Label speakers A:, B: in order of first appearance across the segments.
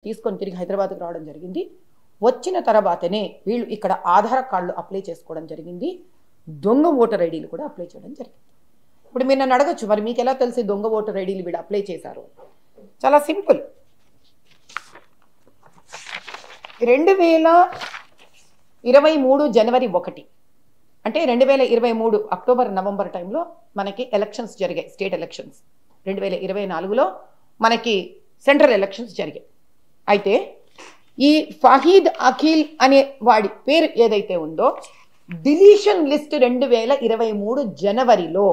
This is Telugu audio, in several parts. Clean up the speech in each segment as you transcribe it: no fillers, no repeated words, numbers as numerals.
A: తీసుకొని తిరిగి హైదరాబాద్కి రావడం జరిగింది. వచ్చిన తర్వాతనే వీళ్ళు ఇక్కడ ఆధార్ కార్డులు అప్లై చేసుకోవడం జరిగింది. దొంగ ఓటర్ ఐడీలు కూడా అప్లై చేయడం జరిగింది. ఇప్పుడు మీరు నన్ను అడగచ్చు, మరి మీకు ఎలా తెలిసి దొంగ ఓటర్ ఐడీలు వీళ్ళు అప్లై చేశారు? చాలా సింపుల్. 2023 జనవరి 1 అంటే 2023 అక్టోబర్ నవంబర్ టైంలో మనకి ఎలక్షన్స్ జరిగాయి, స్టేట్ ఎలక్షన్స్. 2024లో మనకి సెంట్రల్ ఎలక్షన్స్ జరిగాయి. అయితే ఈ ఫహీద్ అఖిల్ అనే వాడి పేరు ఏదైతే ఉందో డిలీషన్ లిస్ట్ 2023 జనవరిలో,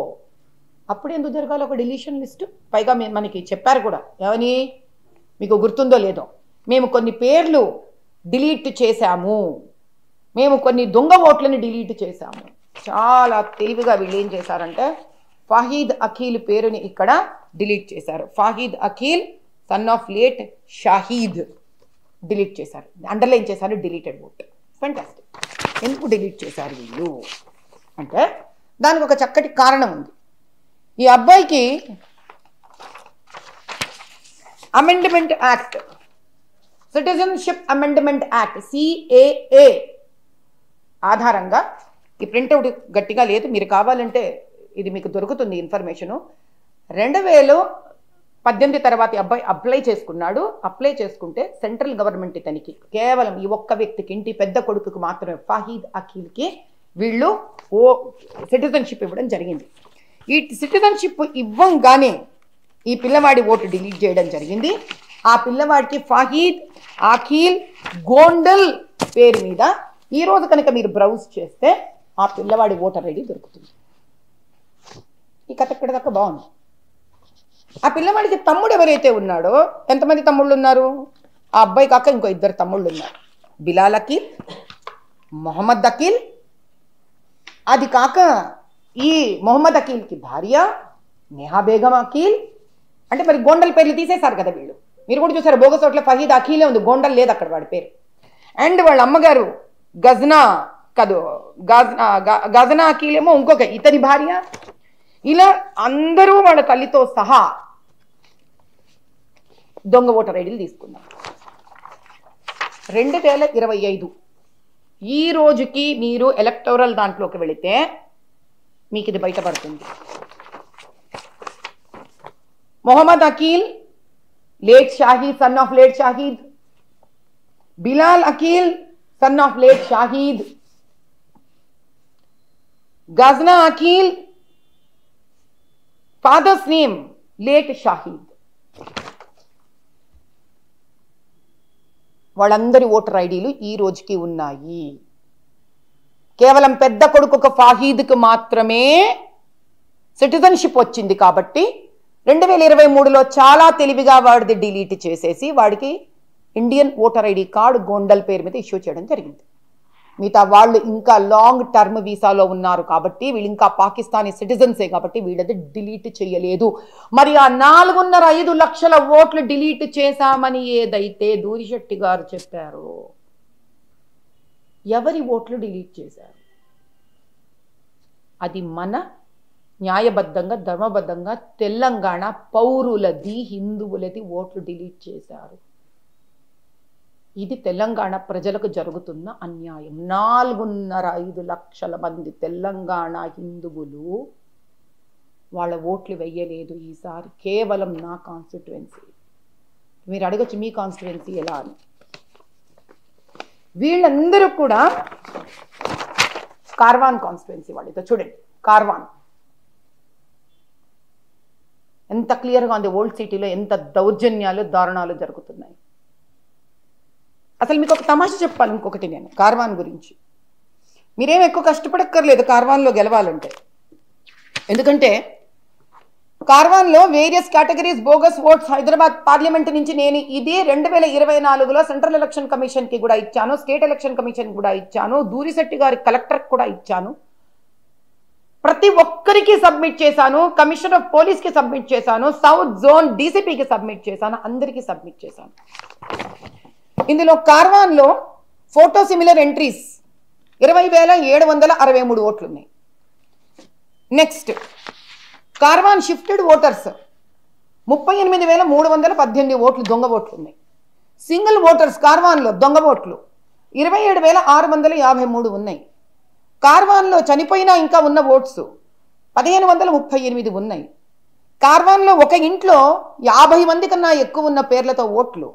A: అప్పుడు ఎందుకు జరగాలి ఒక డిలీషన్ లిస్ట్? పైగా మనకి చెప్పారు కూడా, ఏమని మీకు గుర్తుందో లేదో, మేము కొన్ని పేర్లు డిలీట్ చేశాము, మేము కొన్ని దొంగ ఓట్లను డిలీట్ చేశాము. చాలా తెలివిగా వీళ్ళు ఏం చేశారంటే ఫహీద్ అఖిల్ పేరుని ఇక్కడ డిలీట్ చేశారు. Fahid Akhil son of late Shahid delete చేశారు, అండర్లైన్ చేశారు డిలీటెడ్ ఓట్. ఫెంటాస్టిక్. ఎందుకు డిలీట్ చేశారు వీళ్ళు అంటే దానికి ఒక చక్కటి కారణం ఉంది. ఈ అబ్బాయికి amendment act, citizenship amendment act CAA ఆధారంగా, ఈ ప్రింట్అవుట్ గట్టిగా లేదు, మీరు కావాలంటే ఇది మీకు దొరుకుతుంది ఇన్ఫర్మేషను. 2018 తర్వాత ఈ అబ్బాయి అప్లై చేసుకున్నాడు. అప్లై చేసుకుంటే సెంట్రల్ గవర్నమెంట్ ఇతనికి కేవలం ఈ ఒక్క వ్యక్తికి, ఇంటి పెద్ద కొడుకుకు మాత్రమే, ఫహీద్ అఖిల్కి వీళ్ళు సిటిజన్షిప్ ఇవ్వడం జరిగింది. ఈ సిటిజన్షిప్ ఇవ్వంగానే ఈ పిల్లవాడి ఓటు డిలీట్ చేయడం జరిగింది. ఆ పిల్లవాడికి ఫహీద్ అఖిల్ గోండల్ పేరు మీద ఈ రోజు కనుక మీరు బ్రౌజ్ చేస్తే ఆ పిల్లవాడి ఓటర్ ఐడి దొరుకుతుంది. ఈ కథ ఇక్కడ దాకా బాగుంది. ఆ పిల్లవాడికి తమ్ముడు ఎవరైతే ఉన్నాడో, ఎంతమంది తమ్ముళ్ళు ఉన్నారు? ఆ అబ్బాయి కాక ఇంకో 2 తమ్ముళ్ళు ఉన్నారు, బిలాల్ అఖిల్, మొహమ్మద్ అఖిల్. అది కాక ఈ మొహమ్మద్ అఖిల్కి భార్య నేహా బేగం అఖిల్. అంటే మరి గోండల్ పేర్లు తీసేశారు కదా వీళ్ళు. మీరు కూడా చూసారు, బోగస్ చోట్ల ఫహీద్ అఖిలే ఉంది, గోండల్ లేదు అక్కడ వాడి పేరు. అండ్ వాళ్ళ అమ్మగారు గజ్నా కాదు, గజనా అఖిల్ ఏమో ఇంకొక ఇతని భార్య. ఇలా అందరూ వాళ్ళ తల్లితో సహా దొంగ ఓటర్ ఐడీలు తీసుకున్నారు. 2025 ఈ రోజుకి మీరు ఎలక్టోరల్ దాంట్లోకి వెళితే మీకు ఇది బయటపడుతుంది. Mohammed Akhil late Shahid, son of late Shahid. Bilal Akhil son of late Shahid. Ghazna Akhil father's name late Shahid. వాళ్ళందరి ఓటర్ ఐడీలు ఈ రోజుకి ఉన్నాయి. కేవలం పెద్ద కొడుకు ఫహీద్కు మాత్రమే సిటిజన్షిప్ వచ్చింది కాబట్టి 2023లో చాలా తెలివిగా వాడిది డిలీట్ చేసేసి వాడికి ఇండియన్ ఓటర్ ఐడి కార్డు గోండల్ పేరు మీద ఇష్యూ చేయడం జరిగింది. మిగతా వాళ్ళు ఇంకా లాంగ్ టర్మ్ వీసాలో ఉన్నారు కాబట్టి, వీళ్ళు ఇంకా పాకిస్తానీ సిటిజన్సే కాబట్టి వీళ్ళది డిలీట్ చేయలేదు. మరి ఆ 4.5 లక్షల ఓట్లు డిలీట్ చేశామని ఏదైతే దూరిశెట్టి గారు చెప్పారో, ఎవరి ఓట్లు డిలీట్ చేశారు? అది మన న్యాయబద్ధంగా ధర్మబద్ధంగా తెలంగాణ పౌరులది, హిందువులది ఓట్లు డిలీట్ చేశారు. ఇది తెలంగాణ ప్రజలకు జరుగుతున్న అన్యాయం. 4.5 లక్షల మంది తెలంగాణ హిందువులు వాళ్ళ ఓట్లు వెయ్యలేదు ఈసారి. కేవలం నా కాన్స్టిట్యుయెన్సీ. మీరు అడగచ్చు మీ కాన్స్టిట్యుయెన్సీ ఎలా అని. వీళ్ళందరూ కూడా కార్వాన్ కాన్స్టిట్యుయెన్సీ వాళ్ళతో చూడండి. కార్వాన్ ఎంత క్లియర్గా ఉంది. ఓల్డ్ సిటీలో ఎంత దౌర్జన్యాలు దారుణాలు జరుగుతున్నాయి. అసలు మీకు ఒక తమాషా చెప్పాలి ఇంకొకటి నేను కార్వాన్ గురించి. మీరేం ఎక్కువ కష్టపడక్కర్లేదు కార్వాన్లో గెలవాలంటే. ఎందుకంటే కార్వాన్లో various categories bogus votes Hyderabad parliament నుంచి నేను ఇదే 2024లో సెంట్రల్ ఎలక్షన్ కమిషన్కి కూడా ఇచ్చాను, స్టేట్ ఎలక్షన్ కమిషన్ కూడా ఇచ్చాను, దూరిశెట్టి గారి కలెక్టర్కి కూడా ఇచ్చాను. ప్రతి ఒక్కరికి సబ్మిట్ చేశాను, కమిషనర్ ఆఫ్ పోలీస్కి సబ్మిట్ చేశాను, సౌత్ జోన్ డీసీపీకి సబ్మిట్ చేశాను, అందరికీ సబ్మిట్ చేశాను. ఇందులో కార్వాన్లో ఫోటో సిమిలర్ ఎంట్రీస్ 20,763 ఓట్లు ఉన్నాయి. నెక్స్ట్ కార్వాన్ షిఫ్టెడ్ ఓటర్స్ 38,318 ఓట్లు, దొంగ ఓట్లు ఉన్నాయి. సింగిల్ ఓటర్స్ కార్వాన్లో దొంగ ఓట్లు 27,653 ఉన్నాయి. కార్వాన్లో చనిపోయినా ఇంకా ఉన్న ఓట్స్ 1,538 ఉన్నాయి. కార్వాన్లో ఒక ఇంట్లో 50 మంది కన్నా ఎక్కువ ఉన్న పేర్లతో ఓట్లు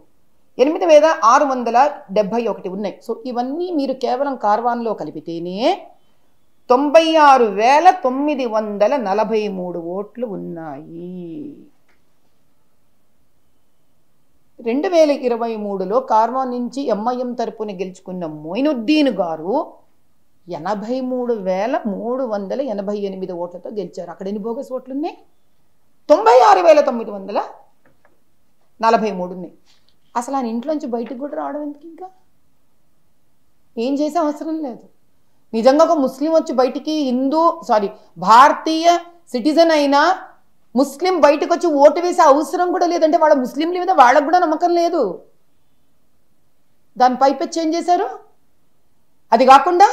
A: 8,671 ఉన్నాయి. సో ఇవన్నీ మీరు కేవలం కార్వాన్లో కలిపితేనే 96,943 ఓట్లు ఉన్నాయి. 2023లో కార్వాన్ నుంచి ఎంఐఎం తరపున గెలుచుకున్న మొయినుద్దీన్ గారు 83,388 ఓట్లతో గెలిచారు. అక్కడ ఎన్ని బోగస్ ఓట్లు ఉన్నాయి? 96,943 ఉన్నాయి. అసలు ఆయన ఇంట్లోంచి బయటకు కూడా రావడం ఎందుకు? ఇంకా ఏం చేసే అవసరం లేదు. నిజంగా ఒక ముస్లిం వచ్చి బయటికి భారతీయ సిటిజన్ అయినా ముస్లిం బయటకు వచ్చి ఓటు వేసే అవసరం కూడా లేదంటే వాళ్ళ ముస్లింల మీద వాళ్ళకు కూడా నమ్మకం లేదు. దాని పైపెచ్చి ఏం చేశారు? అది కాకుండా